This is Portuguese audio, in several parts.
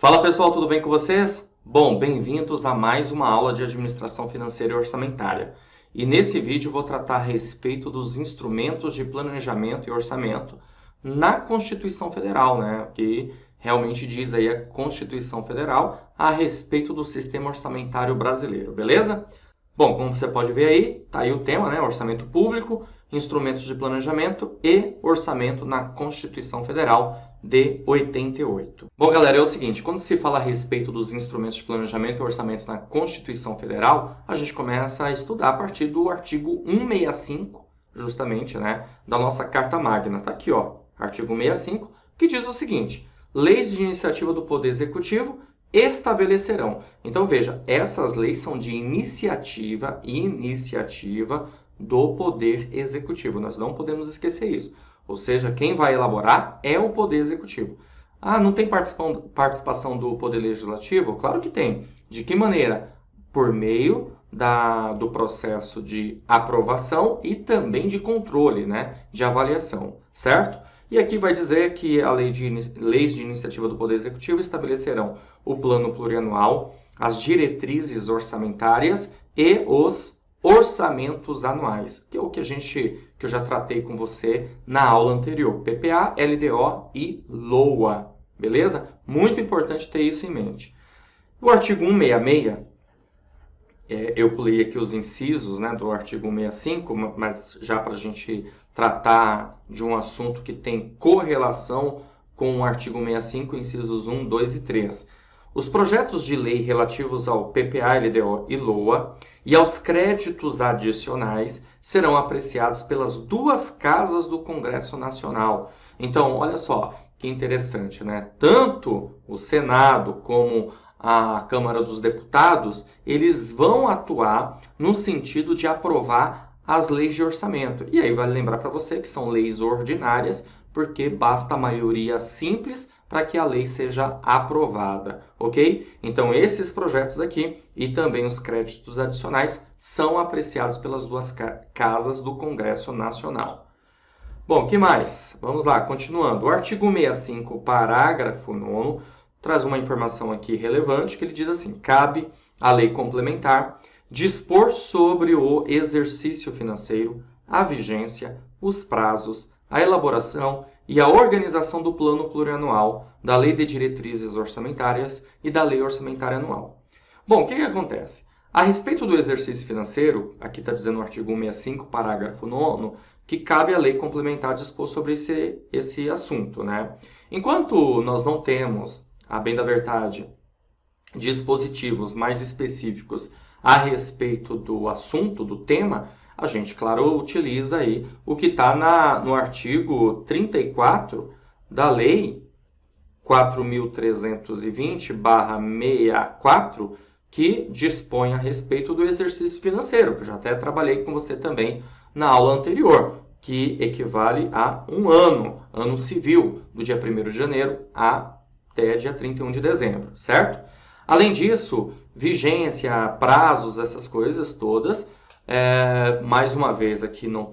Fala pessoal, tudo bem com vocês? Bom, bem-vindos a mais uma aula de administração financeira e orçamentária. E nesse vídeo vou tratar a respeito dos instrumentos de planejamento e orçamento na Constituição Federal, né? Que realmente diz aí a Constituição Federal a respeito do sistema orçamentário brasileiro, beleza? Bom, como você pode ver aí, tá aí o tema, né? Orçamento público, instrumentos de planejamento e orçamento na Constituição Federal de 88. Bom, galera, é o seguinte, quando se fala a respeito dos instrumentos de planejamento e orçamento na Constituição Federal, a gente começa a estudar a partir do artigo 165, justamente, né, da nossa Carta Magna. Tá aqui, ó, artigo 165, que diz o seguinte: leis de iniciativa do Poder Executivo estabelecerão. Então, veja, essas leis são de iniciativa do Poder Executivo. Nós não podemos esquecer isso. Ou seja, quem vai elaborar é o Poder Executivo. Ah, não tem participação do Poder Legislativo? Claro que tem. De que maneira? Por meio do processo de aprovação e também de controle, né? De avaliação, certo? E aqui vai dizer que a leis de iniciativa do Poder Executivo estabelecerão o plano plurianual, as diretrizes orçamentárias e os orçamentos anuais, que é o que eu já tratei com você na aula anterior, PPA, LDO e LOA, beleza? Muito importante ter isso em mente. O artigo 166, eu pulei aqui os incisos, né, do artigo 165, mas já para a gente tratar de um assunto que tem correlação com o artigo 165, incisos 1, 2 e 3. Os projetos de lei relativos ao PPA, LDO e LOA e aos créditos adicionais serão apreciados pelas duas casas do Congresso Nacional. Então, olha só que interessante, né? Tanto o Senado como a Câmara dos Deputados, eles vão atuar no sentido de aprovar as leis de orçamento. E aí vale lembrar para você que são leis ordinárias, porque basta a maioria simples para que a lei seja aprovada, ok? Então, esses projetos aqui e também os créditos adicionais são apreciados pelas duas casas do Congresso Nacional. Bom, o que mais? Vamos lá, continuando. O artigo 165, parágrafo 9º, traz uma informação aqui relevante, que ele diz assim: cabe à lei complementar dispor sobre o exercício financeiro, a vigência, os prazos, a elaboração e a organização do plano plurianual, da lei de diretrizes orçamentárias e da lei orçamentária anual. Bom, o que acontece? A respeito do exercício financeiro, aqui está dizendo o artigo 165, parágrafo 9º, que cabe à lei complementar dispor sobre esse assunto, né? Enquanto nós não temos, a bem da verdade, dispositivos mais específicos a respeito do assunto, do tema, a gente, claro, utiliza aí o que está no artigo 34 da Lei 4.320/64, que dispõe a respeito do exercício financeiro, que eu já até trabalhei com você também na aula anterior, que equivale a um ano civil, do dia 1º de janeiro até dia 31 de dezembro, certo? Além disso, vigência, prazos, essas coisas todas, mais uma vez aqui nós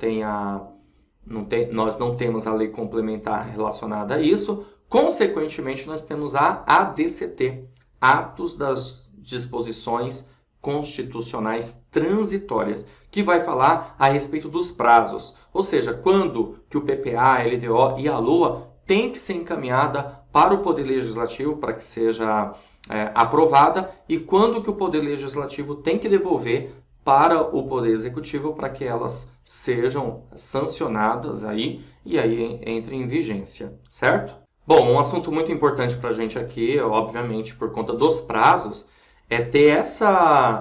não temos a lei complementar relacionada a isso, consequentemente nós temos a ADCT, Atos das Disposições Constitucionais Transitórias, que vai falar a respeito dos prazos, ou seja, quando que o PPA, a LDO e a LOA tem que ser encaminhada para o Poder Legislativo para que seja aprovada e quando que o Poder Legislativo tem que devolver para o Poder Executivo para que elas sejam sancionadas aí e aí entrem em vigência, certo? Bom, um assunto muito importante para a gente aqui, obviamente por conta dos prazos, é ter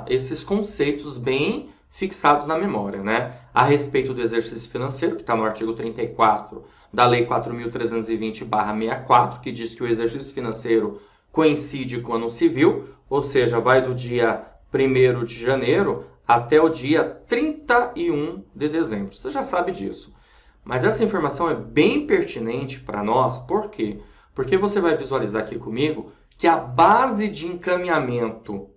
esses conceitos bem fixados na memória, né? A respeito do exercício financeiro, que está no artigo 34 da Lei 4.320/64, que diz que o exercício financeiro coincide com o ano civil, ou seja, vai do dia 1º de janeiro até o dia 31 de dezembro. Você já sabe disso. Mas essa informação é bem pertinente para nós, por quê? Porque você vai visualizar aqui comigo que a base de encaminhamento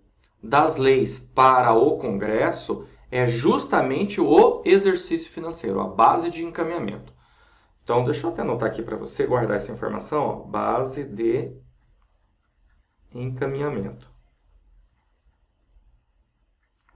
das leis para o Congresso é justamente o exercício financeiro, a base de encaminhamento. Então, deixa eu até anotar aqui para você guardar essa informação, ó, base de encaminhamento.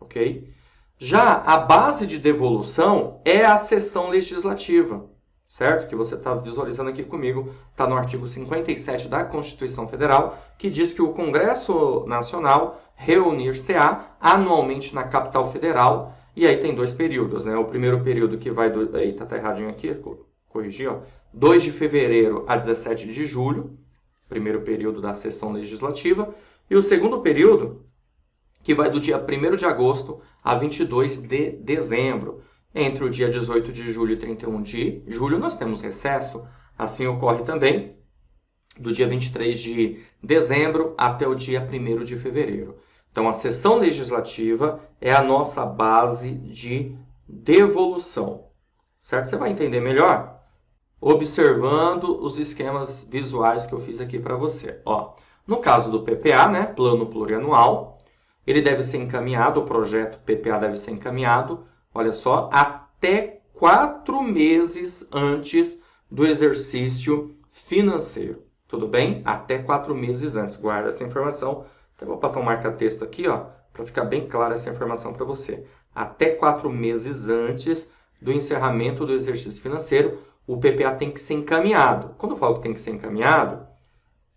Ok? Já a base de devolução é a sessão legislativa, certo? Que você está visualizando aqui comigo, está no artigo 57 da Constituição Federal, que diz que o Congresso Nacional reunir-se-á anualmente na capital federal, e aí tem 2 períodos, né? O primeiro período que vai do... Eita, tá erradinho aqui, corrigi, ó. 2 de fevereiro a 17 de julho, primeiro período da sessão legislativa, e o segundo período, que vai do dia 1º de agosto a 22 de dezembro. Entre o dia 18 de julho e 31 de julho, nós temos recesso. Assim ocorre também do dia 23 de dezembro até o dia 1º de fevereiro. Então, a sessão legislativa é a nossa base de devolução. Certo? Você vai entender melhor observando os esquemas visuais que eu fiz aqui para você. Ó, no caso do PPA, né, Plano Plurianual, ele deve ser encaminhado, o projeto PPA deve ser encaminhado, olha só, até 4 meses antes do exercício financeiro. Tudo bem? Até 4 meses antes. Guarda essa informação. Então, eu vou passar um marca-texto aqui, ó, para ficar bem clara essa informação para você. Até 4 meses antes do encerramento do exercício financeiro, o PPA tem que ser encaminhado. Quando eu falo que tem que ser encaminhado,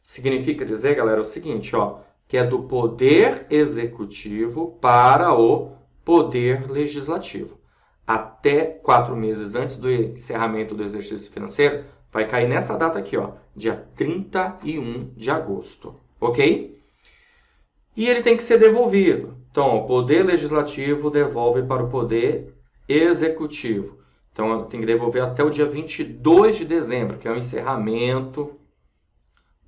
significa dizer, galera, o seguinte, ó, que é do Poder Executivo para o Poder Legislativo. Até 4 meses antes do encerramento do exercício financeiro, vai cair nessa data aqui, ó, dia 31 de agosto, ok? E ele tem que ser devolvido. Então, o Poder Legislativo devolve para o Poder Executivo. Então, tem que devolver até o dia 22 de dezembro, que é o encerramento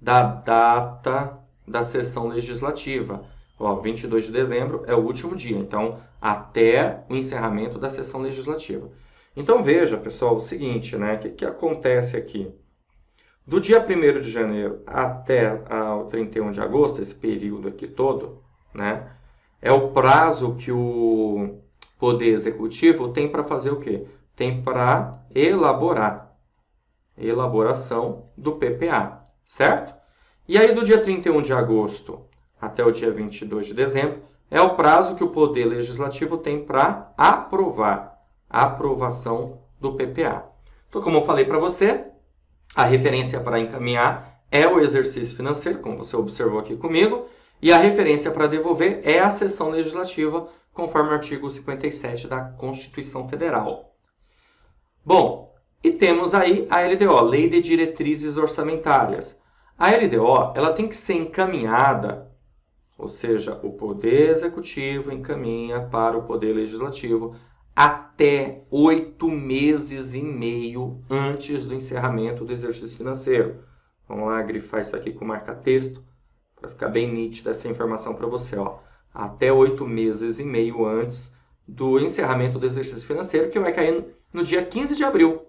da data da sessão legislativa. Ó, 22 de dezembro é o último dia, então até o encerramento da sessão legislativa. Então veja, pessoal, o seguinte, né? O que acontece aqui? Do dia 1º de janeiro até o 31 de agosto, esse período aqui todo, né? É o prazo que o Poder Executivo tem para fazer o quê? Tem para elaboração do PPA, certo? E aí, do dia 31 de agosto até o dia 22 de dezembro, é o prazo que o Poder Legislativo tem para aprovação do PPA. Então, como eu falei para você, a referência para encaminhar é o exercício financeiro, como você observou aqui comigo, e a referência para devolver é a sessão legislativa, conforme o artigo 57 da Constituição Federal. Bom, e temos aí a LDO, Lei de Diretrizes Orçamentárias. A LDO, ela tem que ser encaminhada, ou seja, o Poder Executivo encaminha para o Poder Legislativo até 8 meses e meio antes do encerramento do exercício financeiro. Vamos lá grifar isso aqui com marca-texto, para ficar bem nítida essa informação para você. Ó. Até 8 meses e meio antes do encerramento do exercício financeiro, que vai cair no dia 15 de abril.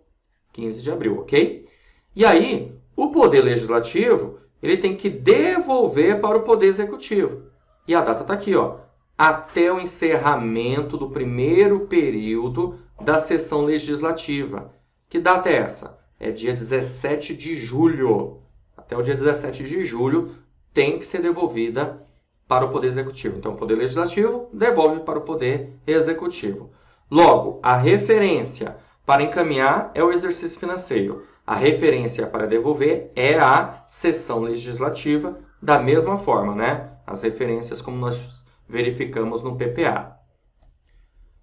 15 de abril, ok? E aí, o Poder Legislativo, ele tem que devolver para o Poder Executivo. E a data está aqui, ó. Até o encerramento do primeiro período da sessão legislativa. Que data é essa? É dia 17 de julho. Até o dia 17 de julho tem que ser devolvida para o Poder Executivo. Então, o Poder Legislativo devolve para o Poder Executivo. Logo, a referência para encaminhar é o exercício financeiro. A referência para devolver é a sessão legislativa, da mesma forma, né? As referências como nós verificamos no PPA.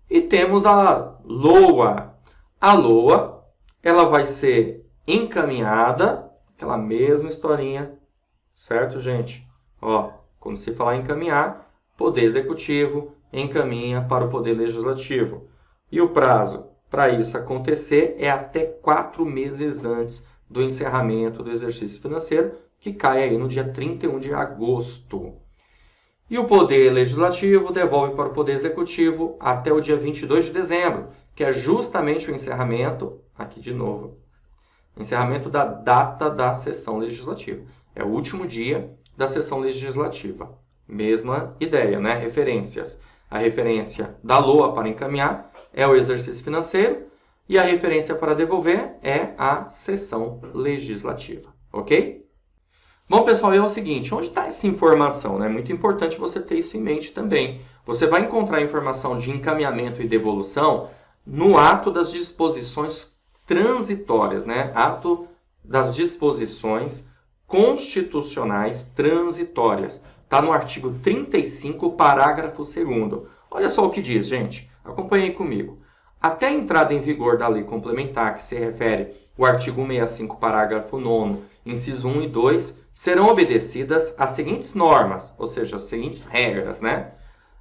E temos a LOA. A LOA, ela vai ser encaminhada, aquela mesma historinha, certo, gente? Ó, quando se falar encaminhar, Poder Executivo encaminha para o Poder Legislativo. E o prazo para isso acontecer é até 4 meses antes do encerramento do exercício financeiro, que cai aí no dia 31 de agosto. E o Poder Legislativo devolve para o Poder Executivo até o dia 22 de dezembro, que é justamente o encerramento, aqui de novo, encerramento da data da sessão legislativa. É o último dia da sessão legislativa. Mesma ideia, né? Referências. A referência da LOA para encaminhar é o exercício financeiro e a referência para devolver é a sessão legislativa, ok? Bom, pessoal, é o seguinte, onde está essa informação? É muito importante você ter isso em mente também. Você vai encontrar informação de encaminhamento e devolução no ato das disposições transitórias, né? Ato das disposições constitucionais transitórias. Está no artigo 35, parágrafo 2º. Olha só o que diz, gente. Acompanhe aí comigo. Até a entrada em vigor da lei complementar, que se refere ao artigo 165, parágrafo 9º, inciso 1 e 2, serão obedecidas as seguintes normas, ou seja, as seguintes regras, né?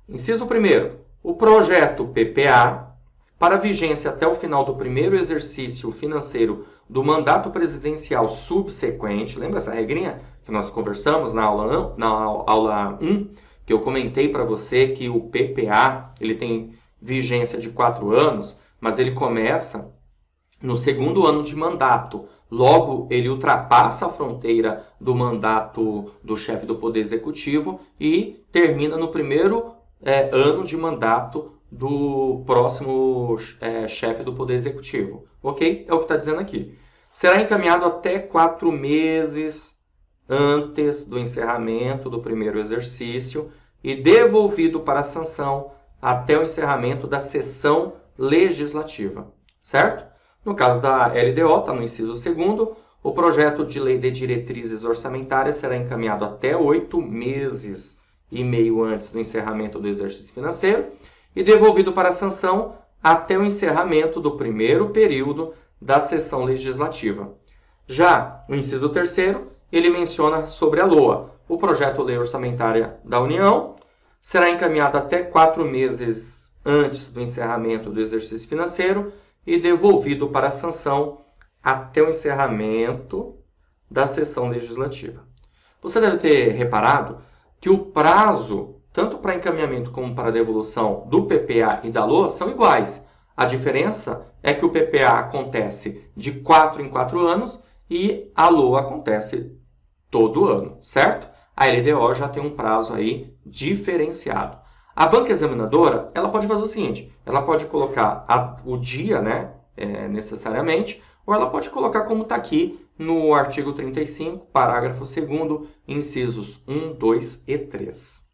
Inciso 1º, o projeto PPA, para vigência até o final do primeiro exercício financeiro do mandato presidencial subsequente, lembra essa regrinha que nós conversamos na aula 1, que eu comentei para você que o PPA ele tem vigência de 4 anos, mas ele começa no segundo ano de mandato. Logo, ele ultrapassa a fronteira do mandato do chefe do Poder Executivo e termina no primeiro ano de mandato do próximo chefe do Poder Executivo. Ok? É o que está dizendo aqui. Será encaminhado até 4 meses antes do encerramento do primeiro exercício e devolvido para a sanção até o encerramento da sessão legislativa. Certo? No caso da LDO, está no inciso 2º, o projeto de lei de diretrizes orçamentárias será encaminhado até 8 meses e meio antes do encerramento do exercício financeiro e devolvido para a sanção até o encerramento do primeiro período da sessão legislativa. Já no inciso 3º, ele menciona sobre a LOA. O projeto de lei orçamentária da União será encaminhado até 4 meses antes do encerramento do exercício financeiro e devolvido para a sanção até o encerramento da sessão legislativa. Você deve ter reparado que o prazo, tanto para encaminhamento como para devolução do PPA e da LOA, são iguais. A diferença é que o PPA acontece de 4 em 4 anos e a LOA acontece todo ano, certo? A LDO já tem um prazo aí diferenciado. A banca examinadora, ela pode fazer o seguinte, ela pode colocar o dia, né, necessariamente, ou ela pode colocar como está aqui no artigo 35, parágrafo 2º, incisos 1, 2 e 3.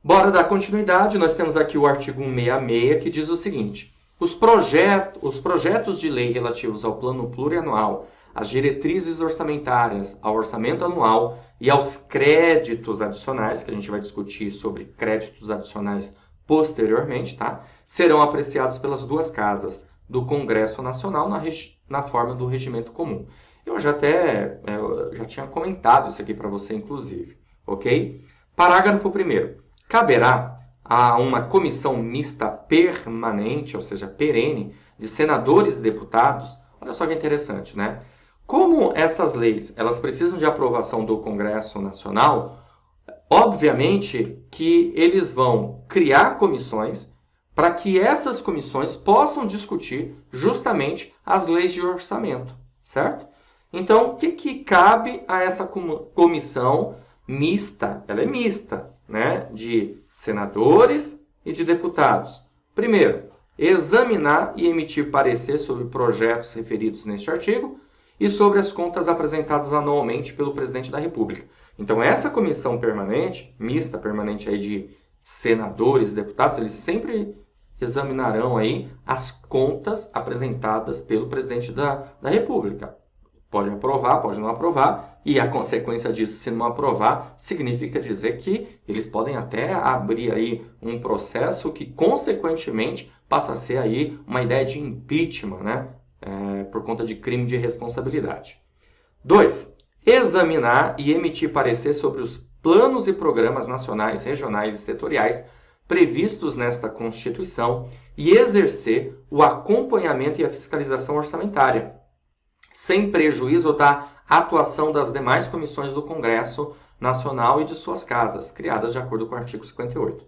Bora dar continuidade, nós temos aqui o artigo 166, que diz o seguinte, os projetos de lei relativos ao plano plurianual, às diretrizes orçamentárias, ao orçamento anual e aos créditos adicionais, que a gente vai discutir sobre créditos adicionais posteriormente, tá? Serão apreciados pelas duas casas do Congresso Nacional na forma do regimento comum. Eu já tinha comentado isso aqui para você, inclusive, ok? Parágrafo 1º. Caberá a uma comissão mista permanente, ou seja, perene, de senadores e deputados. Olha só que interessante, né? Como essas leis elas precisam de aprovação do Congresso Nacional, obviamente que eles vão criar comissões para que essas comissões possam discutir justamente as leis de orçamento, certo? Então, o que cabe a essa comissão mista? Ela é mista, né? De senadores e de deputados. Primeiro, examinar e emitir parecer sobre projetos referidos neste artigo e sobre as contas apresentadas anualmente pelo Presidente da República. Então, essa comissão permanente, mista permanente aí de senadores e deputados, eles sempre examinarão aí as contas apresentadas pelo Presidente da República. Pode aprovar, pode não aprovar, e a consequência disso, se não aprovar, significa dizer que eles podem até abrir aí um processo que, consequentemente, passa a ser aí uma ideia de impeachment, né? Por conta de crime de responsabilidade. 2. Examinar e emitir parecer sobre os planos e programas nacionais, regionais e setoriais previstos nesta Constituição e exercer o acompanhamento e a fiscalização orçamentária, sem prejuízo da atuação das demais comissões do Congresso Nacional e de suas casas, criadas de acordo com o artigo 58.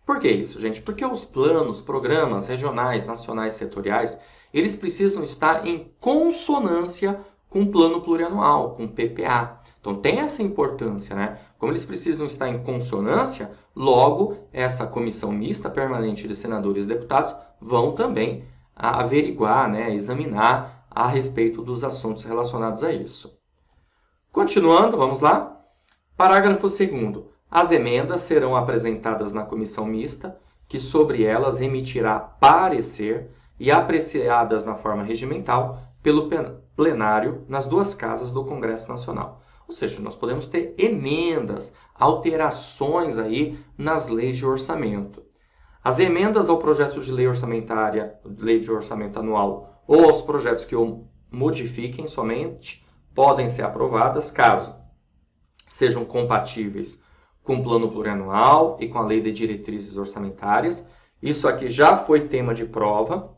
Por que isso, gente? Porque os planos, programas regionais, nacionais e setoriais, eles precisam estar em consonância com o plano plurianual, com o PPA. Então tem essa importância, né? Como eles precisam estar em consonância, logo essa comissão mista permanente de senadores e deputados vão também averiguar, né, examinar a respeito dos assuntos relacionados a isso. Continuando, vamos lá. Parágrafo 2º. As emendas serão apresentadas na comissão mista, que sobre elas emitirá parecer e apreciadas na forma regimental pelo plenário nas duas casas do Congresso Nacional. Ou seja, nós podemos ter emendas, alterações aí nas leis de orçamento. As emendas ao projeto de lei orçamentária, lei de orçamento anual, ou aos projetos que o modifiquem somente, podem ser aprovadas caso sejam compatíveis com o plano plurianual e com a lei de diretrizes orçamentárias. Isso aqui já foi tema de prova,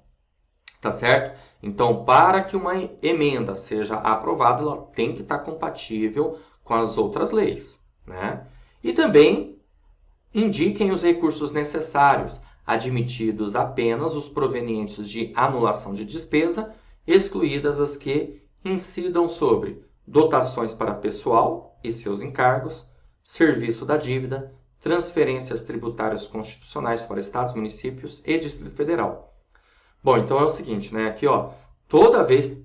tá certo? Então, para que uma emenda seja aprovada, ela tem que estar compatível com as outras leis, né? E também indiquem os recursos necessários, admitidos apenas os provenientes de anulação de despesa, excluídas as que incidam sobre dotações para pessoal e seus encargos, serviço da dívida, transferências tributárias constitucionais para estados, municípios e Distrito Federal. Bom, então é o seguinte, né? Aqui, ó, toda vez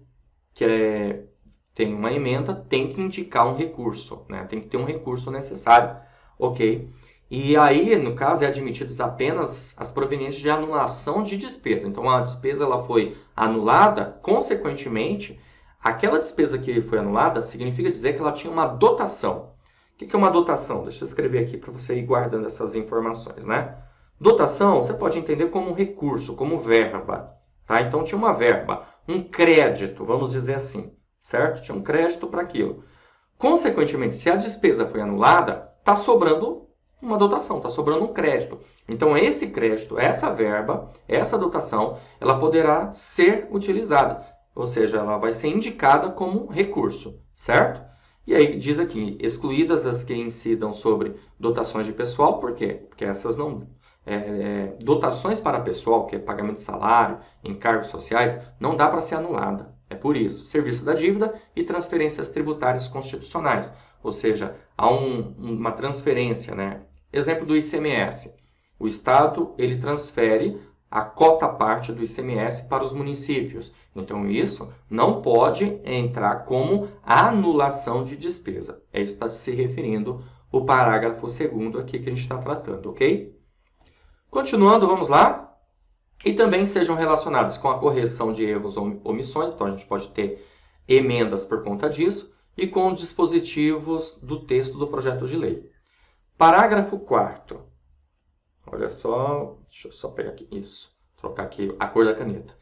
que tem uma emenda, tem que indicar um recurso, né? Tem que ter um recurso necessário, ok? E aí, no caso, é admitidos apenas as provenientes de anulação de despesa. Então, a despesa ela foi anulada, consequentemente, aquela despesa que foi anulada significa dizer que ela tinha uma dotação. O que é uma dotação? Deixa eu escrever aqui para você ir guardando essas informações, né? Dotação, você pode entender como um recurso, como verba, tá? Então, tinha uma verba, um crédito, vamos dizer assim, certo? Tinha um crédito para aquilo. Consequentemente, se a despesa foi anulada, está sobrando uma dotação, está sobrando um crédito. Então, esse crédito, essa verba, essa dotação, ela poderá ser utilizada. Ou seja, ela vai ser indicada como recurso, certo? E aí diz aqui, excluídas as que incidam sobre dotações de pessoal, por quê? Porque essas não... dotações para pessoal, que é pagamento de salário, encargos sociais, não dá para ser anulada. É por isso. Serviço da dívida e transferências tributárias constitucionais. Ou seja, há uma transferência, né? Exemplo do ICMS. O Estado ele transfere a cota parte do ICMS para os municípios. Então, isso não pode entrar como anulação de despesa. É isso que está se referindo o parágrafo 2º aqui que a gente está tratando, ok? Continuando, vamos lá. E também sejam relacionados com a correção de erros ou omissões. Então, a gente pode ter emendas por conta disso. E com dispositivos do texto do projeto de lei. Parágrafo 4º. Olha só, deixa eu só pegar aqui isso, trocar aqui a cor da caneta.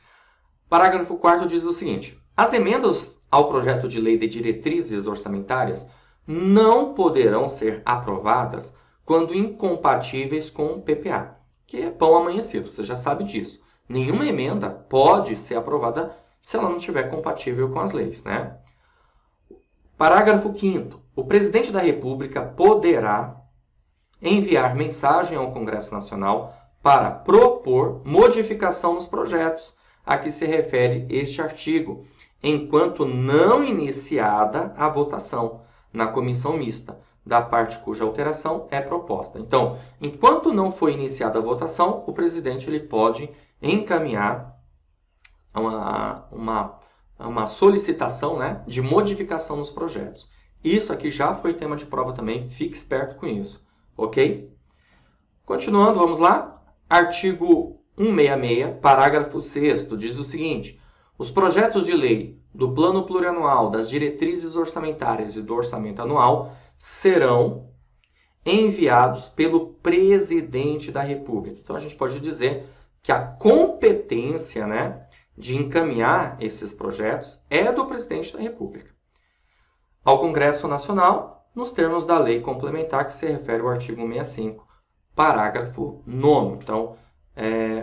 Parágrafo 4º diz o seguinte: as emendas ao projeto de lei de diretrizes orçamentárias não poderão ser aprovadas quando incompatíveis com o PPA, que é pão amanhecido, você já sabe disso. Nenhuma emenda pode ser aprovada se ela não estiver compatível com as leis, né? Parágrafo 5º. O presidente da República poderá enviar mensagem ao Congresso Nacional para propor modificação nos projetos a que se refere este artigo, enquanto não iniciada a votação na comissão mista, da parte cuja alteração é proposta. Então, enquanto não foi iniciada a votação, o presidente ele pode encaminhar uma solicitação, né, de modificação nos projetos. Isso aqui já foi tema de prova também, fique esperto com isso, ok? Continuando, vamos lá. Artigo 166, parágrafo 6º, diz o seguinte: os projetos de lei do Plano Plurianual, das diretrizes orçamentárias e do orçamento anual serão enviados pelo presidente da República. Então, a gente pode dizer que a competência, né, de encaminhar esses projetos é do presidente da República ao Congresso Nacional, nos termos da lei complementar que se refere ao artigo 165, parágrafo 9º. Então,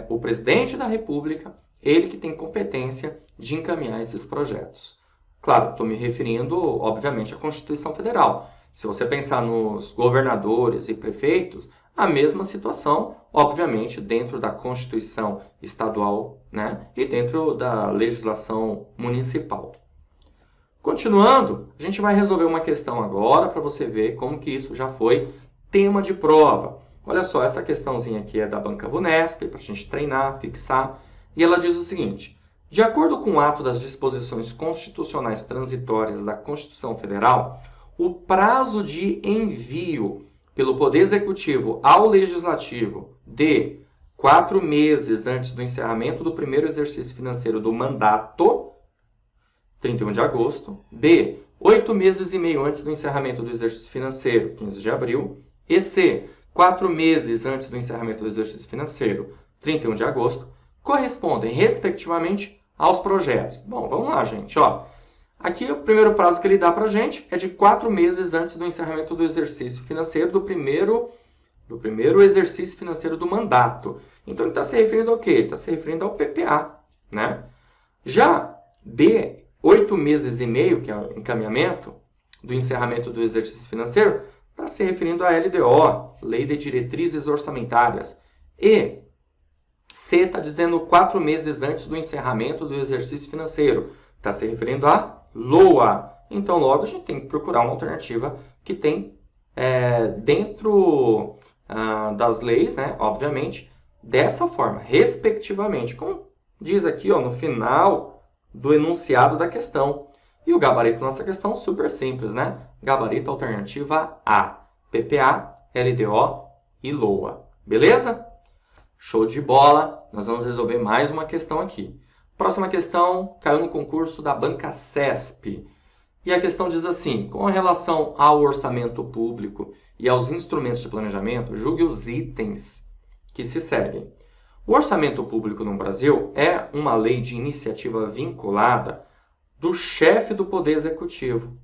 o presidente da República, ele que tem competência de encaminhar esses projetos. Claro, estou me referindo, obviamente, à Constituição Federal. Se você pensar nos governadores e prefeitos, a mesma situação, obviamente, dentro da Constituição Estadual, né, e dentro da legislação municipal. Continuando, a gente vai resolver uma questão agora para você ver como que isso já foi tema de prova. Olha só, essa questãozinha aqui é da Banca Vunesp, para a gente treinar, fixar, e ela diz o seguinte: de acordo com o ato das disposições constitucionais transitórias da Constituição Federal, o prazo de envio pelo Poder Executivo ao Legislativo de 4 meses antes do encerramento do primeiro exercício financeiro do mandato, 31 de agosto, B, 8 meses e meio antes do encerramento do exercício financeiro, 15 de abril, e C, 4 meses antes do encerramento do exercício financeiro, 31 de agosto, correspondem, respectivamente, aos projetos. Bom, vamos lá, gente. Ó, aqui o primeiro prazo que ele dá para a gente é de 4 meses antes do encerramento do exercício financeiro do primeiro exercício financeiro do mandato. Então, ele está se referindo ao quê? Ele está se referindo ao PPA, né? Já B, 8 meses e meio, que é o encaminhamento do encerramento do exercício financeiro, está se referindo à LDO, Lei de Diretrizes Orçamentárias. E C está dizendo 4 meses antes do encerramento do exercício financeiro. Está se referindo à LOA. Então, logo, a gente tem que procurar uma alternativa que tem dentro das leis, né, obviamente, dessa forma, respectivamente, como diz aqui ó, no final do enunciado da questão. E o gabarito da nossa questão, super simples, né? Gabarito alternativa A, PPA, LDO e LOA. Beleza? Show de bola! Nós vamos resolver mais uma questão aqui. Próxima questão caiu no concurso da Banca CESP. E a questão diz assim, com relação ao orçamento público e aos instrumentos de planejamento, julgue os itens que se seguem. O orçamento público no Brasil é uma lei de iniciativa vinculada do chefe do Poder Executivo,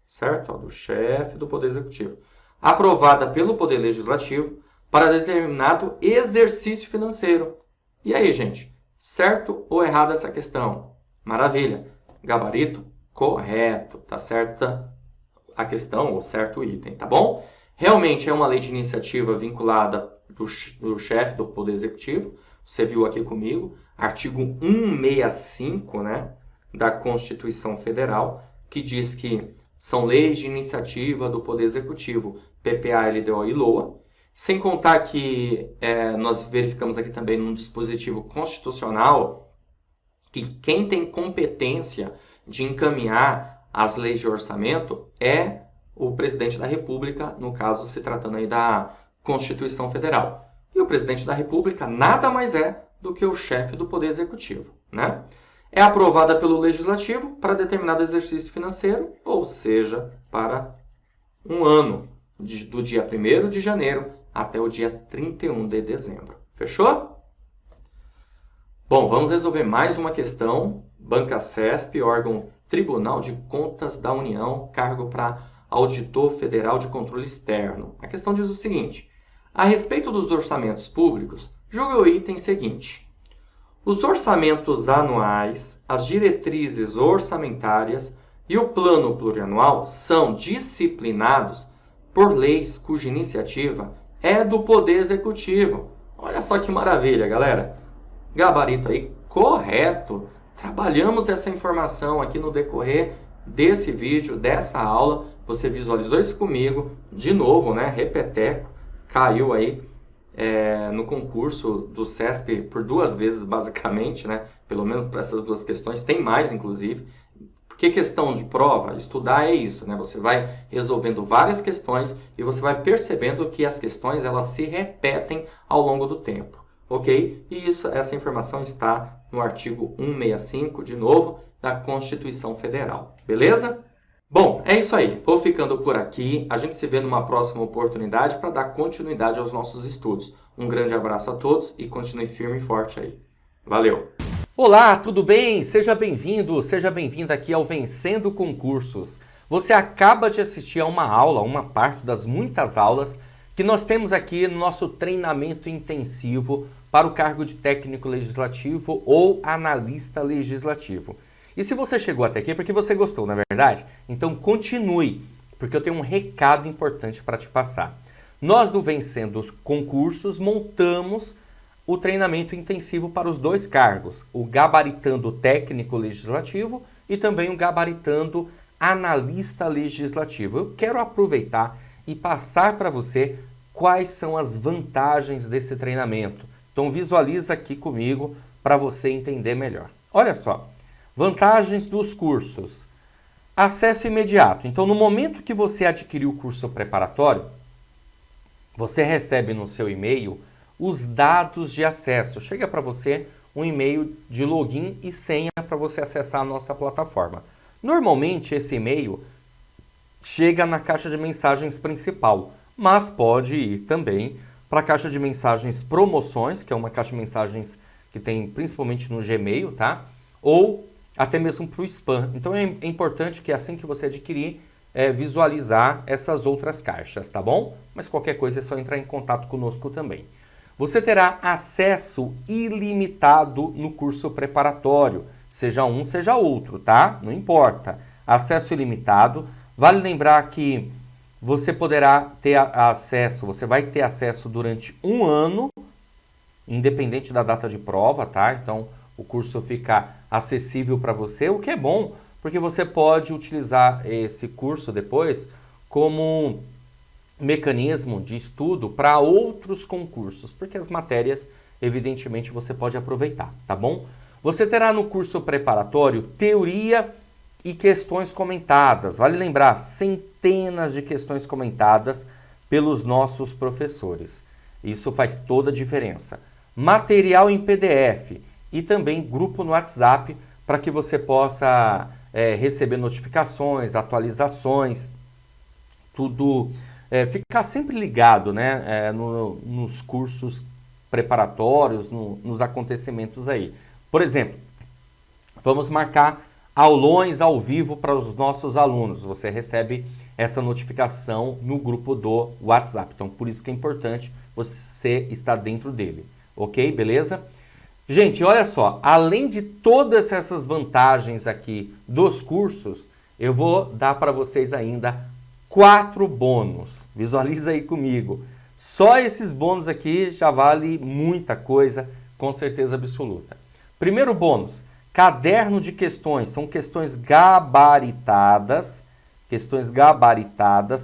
certo? Do chefe do Poder Executivo, aprovada pelo Poder Legislativo para determinado exercício financeiro. E aí, gente, certo ou errado essa questão? Maravilha! Gabarito correto, tá certa a questão ou certo o item, tá bom? Realmente é uma lei de iniciativa vinculada do chefe do Poder Executivo. Você viu aqui comigo, artigo 165, né, da Constituição Federal, que diz que são leis de iniciativa do Poder Executivo, PPA, LDO e LOA. Sem contar que nós verificamos aqui também num dispositivo constitucional que quem tem competência de encaminhar as leis de orçamento é o presidente da República, no caso se tratando aí da Constituição Federal. E o presidente da República nada mais é do que o chefe do Poder Executivo, né? É aprovada pelo Legislativo para determinado exercício financeiro, ou seja, para um ano, do dia 1º de janeiro até o dia 31 de dezembro. Fechou? Bom, vamos resolver mais uma questão. Banca CESP, órgão Tribunal de Contas da União, cargo para Auditor Federal de Controle Externo. A questão diz o seguinte: a respeito dos orçamentos públicos, julgue o item seguinte. Os orçamentos anuais, as diretrizes orçamentárias e o plano plurianual são disciplinados por leis cuja iniciativa é do Poder Executivo. Olha só que maravilha, galera. Gabarito aí correto. Trabalhamos essa informação aqui no decorrer desse vídeo, dessa aula. Você visualizou isso comigo. De novo, né? Repeteco. Caiu aí no concurso do CESP por 2 vezes, basicamente, né? Pelo menos para essas 2 questões. Tem mais, inclusive. Porque questão de prova, estudar é isso, né? Você vai resolvendo várias questões e você vai percebendo que as questões elas se repetem ao longo do tempo, ok? E essa informação está no artigo 165, de novo, da Constituição Federal, beleza? Bom, é isso aí. Vou ficando por aqui. A gente se vê numa próxima oportunidade para dar continuidade aos nossos estudos. Um grande abraço a todos e continue firme e forte aí. Valeu! Olá, tudo bem? Seja bem-vindo, seja bem-vinda aqui ao Vencendo Concursos. Você acaba de assistir a uma aula, uma parte das muitas aulas que nós temos aqui no nosso treinamento intensivo para o cargo de técnico legislativo ou analista legislativo. E se você chegou até aqui é porque você gostou, não é verdade? Então continue, porque eu tenho um recado importante para te passar. Nós do Vencendo Concursos montamos o treinamento intensivo para os 2 cargos, o gabaritando técnico legislativo e também o gabaritando analista legislativo. Eu quero aproveitar e passar para você quais são as vantagens desse treinamento. Então visualiza aqui comigo para você entender melhor. Olha só, vantagens dos cursos. Acesso imediato. Então, no momento que você adquirir o curso preparatório, você recebe no seu e-mail os dados de acesso. Chega para você um e-mail de login e senha para você acessar a nossa plataforma. Normalmente, esse e-mail chega na caixa de mensagens principal, mas pode ir também para a caixa de mensagens promoções, que é uma caixa de mensagens que tem principalmente no Gmail, tá? Ou até mesmo para o spam. Então é importante que assim que você adquirir, visualizar essas outras caixas, tá bom? Mas qualquer coisa é só entrar em contato conosco também. Você terá acesso ilimitado no curso preparatório, seja um, seja outro, tá? Não importa. Acesso ilimitado. Vale lembrar que você poderá ter acesso, você vai ter acesso durante um ano, independente da data de prova, tá? Então, o curso fica acessível para você, o que é bom, porque você pode utilizar esse curso depois como mecanismo de estudo para outros concursos, porque as matérias, evidentemente, você pode aproveitar, tá bom? Você terá no curso preparatório teoria e questões comentadas. Vale lembrar, centenas de questões comentadas pelos nossos professores. Isso faz toda a diferença. Material em PDF e também grupo no WhatsApp para que você possa receber notificações, atualizações, tudo, ficar sempre ligado, né, nos cursos preparatórios, nos acontecimentos aí. Por exemplo, vamos marcar aulões ao vivo para os nossos alunos. Você recebe essa notificação no grupo do WhatsApp. Então, por isso que é importante você estar dentro dele. Ok? Beleza? Gente, olha só. Além de todas essas vantagens aqui dos cursos, eu vou dar para vocês ainda 4 bônus. Visualiza aí comigo. Só esses bônus aqui já vale muita coisa, com certeza absoluta. Primeiro bônus. Caderno de questões, são questões gabaritadas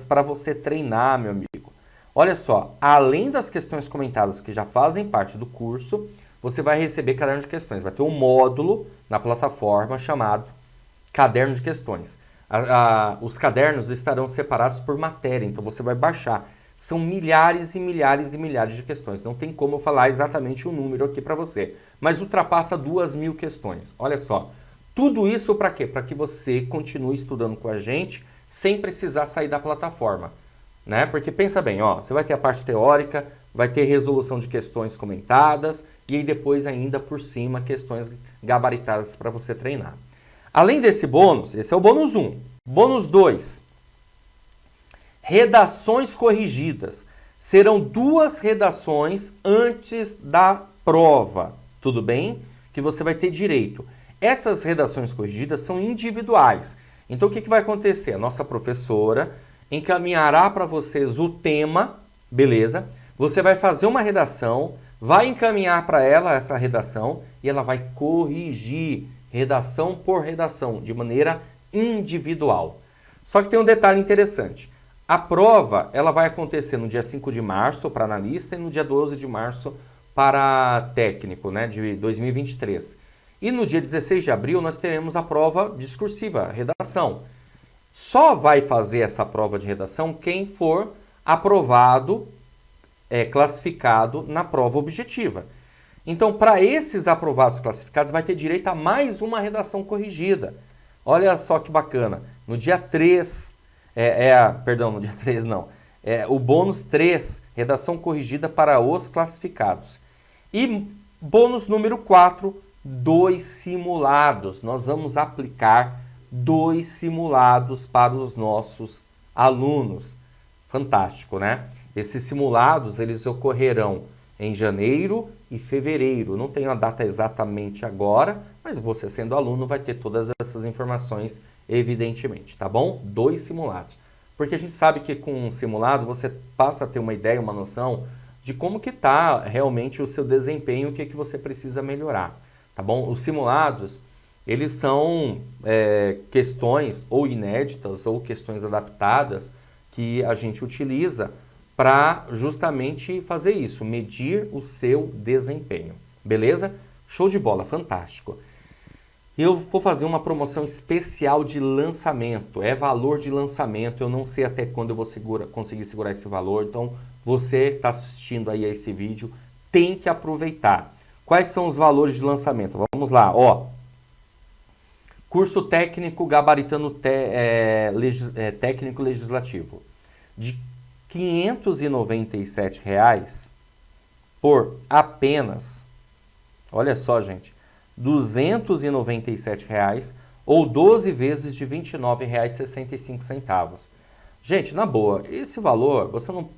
para você treinar, meu amigo. Olha só, além das questões comentadas que já fazem parte do curso, você vai receber caderno de questões. Vai ter um módulo na plataforma chamado Caderno de Questões. Os cadernos estarão separados por matéria, então você vai baixar. São milhares e milhares e milhares de questões. Não tem como eu falar exatamente o número aqui para você. Mas ultrapassa 2.000 questões. Olha só. Tudo isso para quê? Para que você continue estudando com a gente sem precisar sair da plataforma. Né? Porque pensa bem, ó, você vai ter a parte teórica, vai ter resolução de questões comentadas e aí depois ainda por cima questões gabaritadas para você treinar. Além desse bônus, esse é o bônus 1. Bônus 2. Redações corrigidas. Serão 2 redações antes da prova, tudo bem? Que você vai ter direito. Essas redações corrigidas são individuais. Então, o que vai acontecer? A nossa professora encaminhará para vocês o tema, beleza? Você vai fazer uma redação, vai encaminhar para ela essa redação e ela vai corrigir redação por redação, de maneira individual. Só que tem um detalhe interessante. A prova ela vai acontecer no dia 5 de março para analista e no dia 12 de março para técnico, né, de 2023. E no dia 16 de abril nós teremos a prova discursiva, redação. Só vai fazer essa prova de redação quem for aprovado, classificado na prova objetiva. Então, para esses aprovados classificados, vai ter direito a mais uma redação corrigida. Olha só que bacana. No dia 3... no dia 3 não. O bônus 3, redação corrigida para os classificados. E bônus número 4, 2 simulados. Nós vamos aplicar 2 simulados para os nossos alunos. Fantástico, né? Esses simulados, eles ocorrerão em janeiro e fevereiro. Não tenho a data exatamente agora, mas você sendo aluno vai ter todas essas informações evidentemente, tá bom? 2 simulados. Porque a gente sabe que com um simulado você passa a ter uma ideia, uma noção de como que está realmente o seu desempenho, o que você precisa melhorar, tá bom? Os simulados, eles são questões ou inéditas ou questões adaptadas que a gente utiliza para justamente fazer isso, medir o seu desempenho, beleza? Show de bola, fantástico. Eu vou fazer uma promoção especial de lançamento, é valor de lançamento, eu não sei até quando eu vou conseguir segurar esse valor, então você que está assistindo aí a esse vídeo tem que aproveitar. Quais são os valores de lançamento? Vamos lá, ó. Curso técnico gabaritando técnico legislativo, de R$ 597 por apenas, olha só, gente, R$ 297 ou 12 vezes de R$ 29,65. Gente, na boa, esse valor você não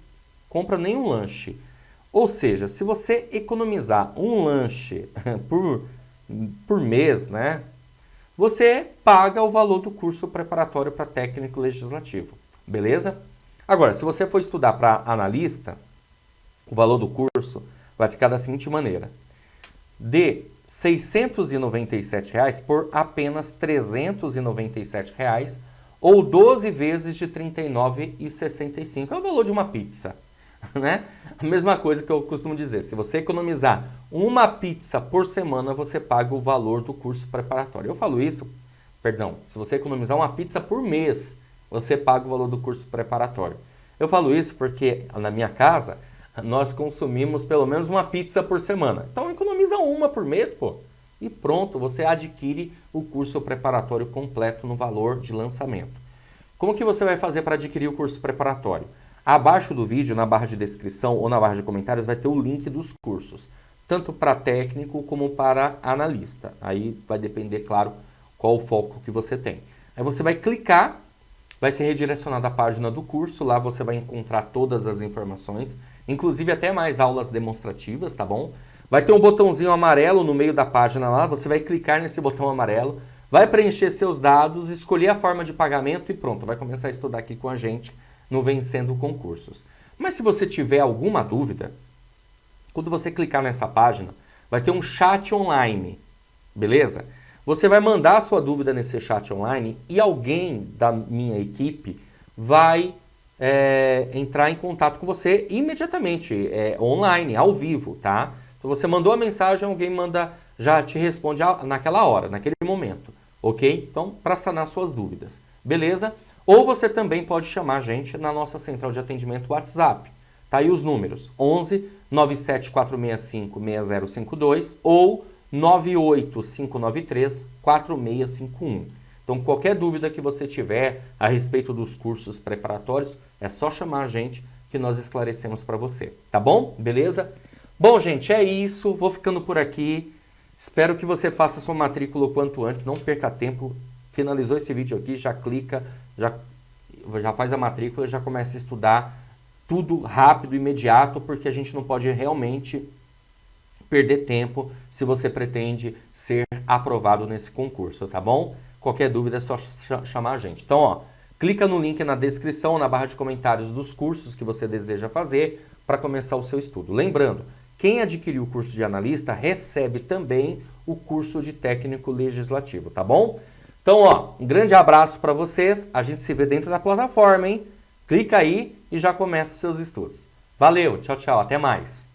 compra nenhum lanche. Ou seja, se você economizar um lanche por mês, né, você paga o valor do curso preparatório para técnico legislativo, beleza? Agora, se você for estudar para analista, o valor do curso vai ficar da seguinte maneira: de R$ 697 por apenas R$ 397 ou 12 vezes de R$ 39,65. É o valor de uma pizza, né? A mesma coisa que eu costumo dizer, se você economizar uma pizza por semana, você paga o valor do curso preparatório. Eu falo isso, perdão, se você economizar uma pizza por mês, você paga o valor do curso preparatório. Eu falo isso porque na minha casa nós consumimos pelo menos uma pizza por semana. Então economiza uma por mês, pô. E pronto, você adquire o curso preparatório completo no valor de lançamento. Como que você vai fazer para adquirir o curso preparatório? Abaixo do vídeo, na barra de descrição ou na barra de comentários, vai ter o link dos cursos, tanto para técnico como para analista. Aí vai depender, claro, qual o foco que você tem. Aí você vai clicar, vai ser redirecionado à página do curso, lá você vai encontrar todas as informações, inclusive até mais aulas demonstrativas, tá bom? Vai ter um botãozinho amarelo no meio da página lá, você vai clicar nesse botão amarelo, vai preencher seus dados, escolher a forma de pagamento e pronto, vai começar a estudar aqui com a gente no Vencendo Concursos. Mas se você tiver alguma dúvida, quando você clicar nessa página, vai ter um chat online, beleza? Você vai mandar a sua dúvida nesse chat online e alguém da minha equipe vai entrar em contato com você imediatamente, online, ao vivo, tá? Então você mandou a mensagem, alguém já te responde naquela hora, naquele momento, ok? Então, para sanar suas dúvidas, beleza? Ou você também pode chamar a gente na nossa central de atendimento WhatsApp. Tá aí os números: 11 97465 6052 ou 98593 4651. Então, qualquer dúvida que você tiver a respeito dos cursos preparatórios, é só chamar a gente que nós esclarecemos para você. Tá bom? Beleza? Bom, gente, é isso. Vou ficando por aqui. Espero que você faça sua matrícula o quanto antes. Não perca tempo. Finalizou esse vídeo aqui, já clica, já faz a matrícula, já começa a estudar tudo rápido, imediato, porque a gente não pode realmente perder tempo se você pretende ser aprovado nesse concurso, tá bom? Qualquer dúvida é só chamar a gente. Então, ó, clica no link na descrição, na barra de comentários dos cursos que você deseja fazer para começar o seu estudo. Lembrando, quem adquiriu o curso de analista recebe também o curso de técnico legislativo, tá bom? Então, ó, um grande abraço para vocês. A gente se vê dentro da plataforma, hein? Clica aí e já começa os seus estudos. Valeu, tchau, tchau, até mais.